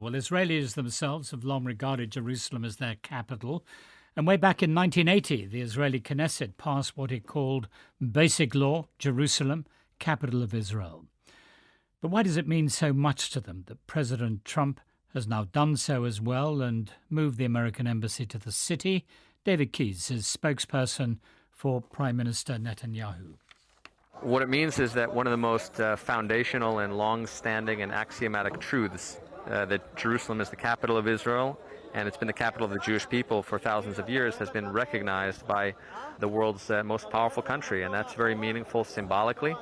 Well, Israelis themselves have long regarded Jerusalem as their capital. And way back in 1980, the Israeli Knesset passed what it called Basic Law, Jerusalem, capital of Israel. But why does it mean so much to them that President Trump has now done so as well and moved the American embassy to the city? David Keyes is spokesperson for Prime Minister Netanyahu. What it means is that one of the most foundational and long-standing and axiomatic truths that Jerusalem is the capital of Israel and it's been the capital of the Jewish people for thousands of years has been recognized by the world's most powerful country, and that's very meaningful symbolically,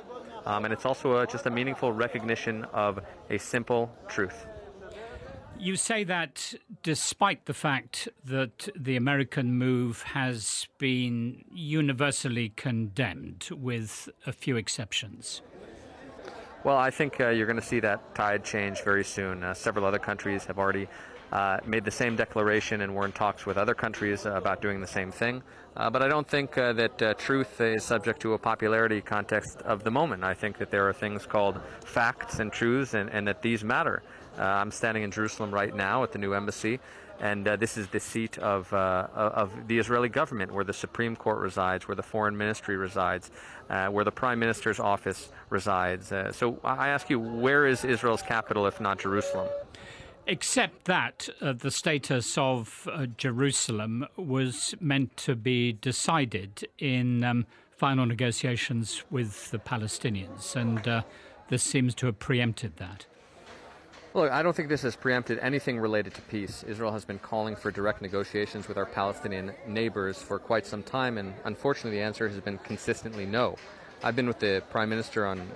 and it's also just a meaningful recognition of a simple truth. You say that despite the fact that the American move has been universally condemned, with a few exceptions. Well, I think you're going to see that tide change very soon. Several other countries have already made the same declaration and were in talks with other countries about doing the same thing. But I don't think that truth is subject to a popularity context of the moment. I think that there are things called facts and truths, and that these matter. I'm standing in Jerusalem right now at the new embassy, and this is the seat of the Israeli government, where the Supreme Court resides, where the Foreign Ministry resides, where the Prime Minister's office resides. So I ask you, where is Israel's capital if not Jerusalem? Except that the status of Jerusalem was meant to be decided in final negotiations with the Palestinians, and this seems to have preempted that. Look, I don't think this has preempted anything related to peace. Israel has been calling for direct negotiations with our Palestinian neighbors for quite some time, and unfortunately the answer has been consistently no. I've been with the Prime Minister on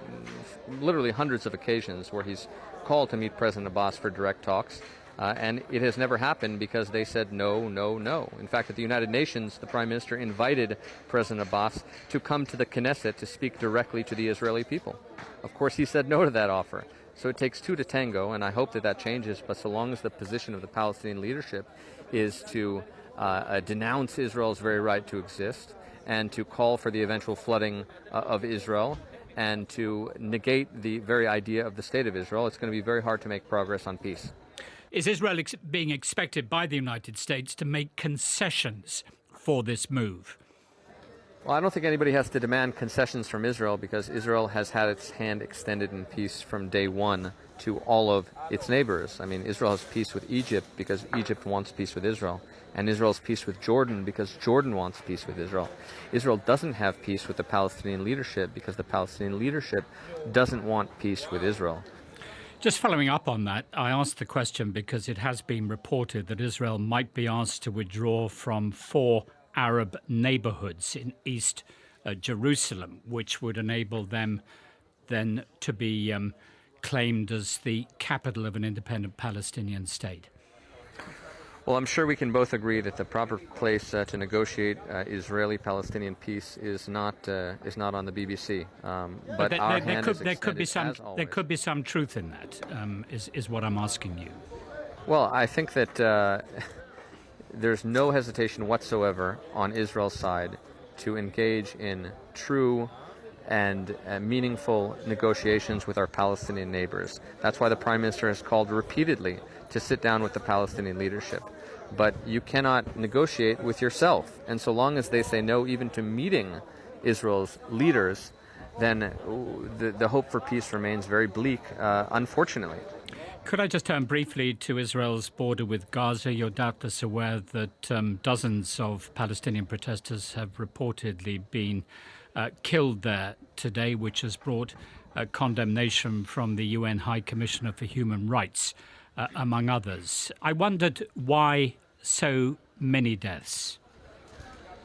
literally hundreds of occasions where he's called to meet President Abbas for direct talks, and it has never happened because they said no, no, no. In fact, at the United Nations, the Prime Minister invited President Abbas to come to the Knesset to speak directly to the Israeli people. Of course, he said no to that offer. So it takes two to tango, and I hope that that changes, but so long as the position of the Palestinian leadership is to denounce Israel's very right to exist and to call for the eventual flooding of Israel and to negate the very idea of the State of Israel, it's going to be very hard to make progress on peace. Is Israel being expected by the United States to make concessions for this move? Well, I don't think anybody has to demand concessions from Israel because Israel has had its hand extended in peace from day one to all of its neighbors. I mean, Israel has peace with Egypt because Egypt wants peace with Israel, and Israel's peace with Jordan because Jordan wants peace with Israel. Israel doesn't have peace with the Palestinian leadership because the Palestinian leadership doesn't want peace with Israel. Just following up on that, I asked the question because it has been reported that Israel might be asked to withdraw from 4 Arab neighborhoods in East Jerusalem, which would enable them then to be claimed as the capital of an independent Palestinian state. Well, I'm sure we can both agree that the proper place to negotiate Israeli-Palestinian peace is not on the BBC. But there could be some truth in that. Is what I'm asking you. Well, I think that there's no hesitation whatsoever on Israel's side to engage in true and meaningful negotiations with our Palestinian neighbors. That's why the Prime Minister has called repeatedly to sit down with the Palestinian leadership. But you cannot negotiate with yourself. And so long as they say no even to meeting Israel's leaders, then the hope for peace remains very bleak, unfortunately. Could I just turn briefly to Israel's border with Gaza? You're doubtless aware that dozens of Palestinian protesters have reportedly been killed there today, which has brought condemnation from the UN High Commissioner for Human Rights, among others. I wondered why so many deaths.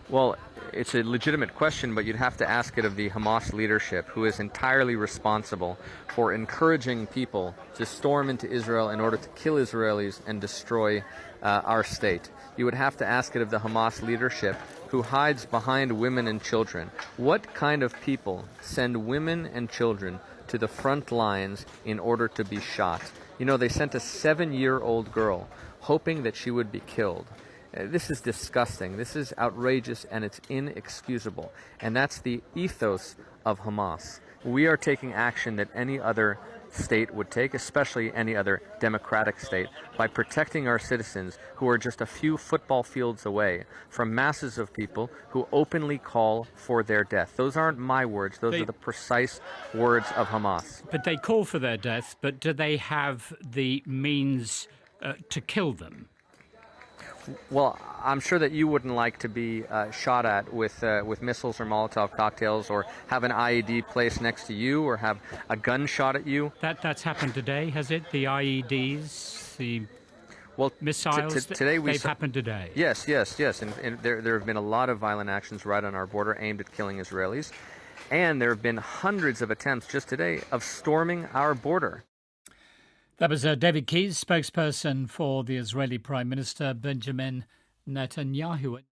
Well, it's a legitimate question, but you'd have to ask it of the Hamas leadership, who is entirely responsible for encouraging people to storm into Israel in order to kill Israelis and destroy our state. You would have to ask it of the Hamas leadership, who hides behind women and children. What kind of people send women and children to the front lines in order to be shot? You know, they sent a 7-year-old girl hoping that she would be killed. This is disgusting. This is outrageous, and it's inexcusable. And that's the ethos of Hamas. We are taking action that any other state would take, especially any other democratic state, by protecting our citizens who are just a few football fields away from masses of people who openly call for their death. Those aren't my words. Those are the precise words of Hamas. But they call for their death, but do they have the means to kill them? Well, I'm sure that you wouldn't like to be shot at with missiles or Molotov cocktails, or have an IED placed next to you, or have a gun shot at you. That's happened today, has it? The IEDs, the missiles, today they've happened today. Yes. And there have been a lot of violent actions right on our border aimed at killing Israelis. And there have been hundreds of attempts just today of storming our border. That was David Keyes, spokesperson for the Israeli Prime Minister Benjamin Netanyahu.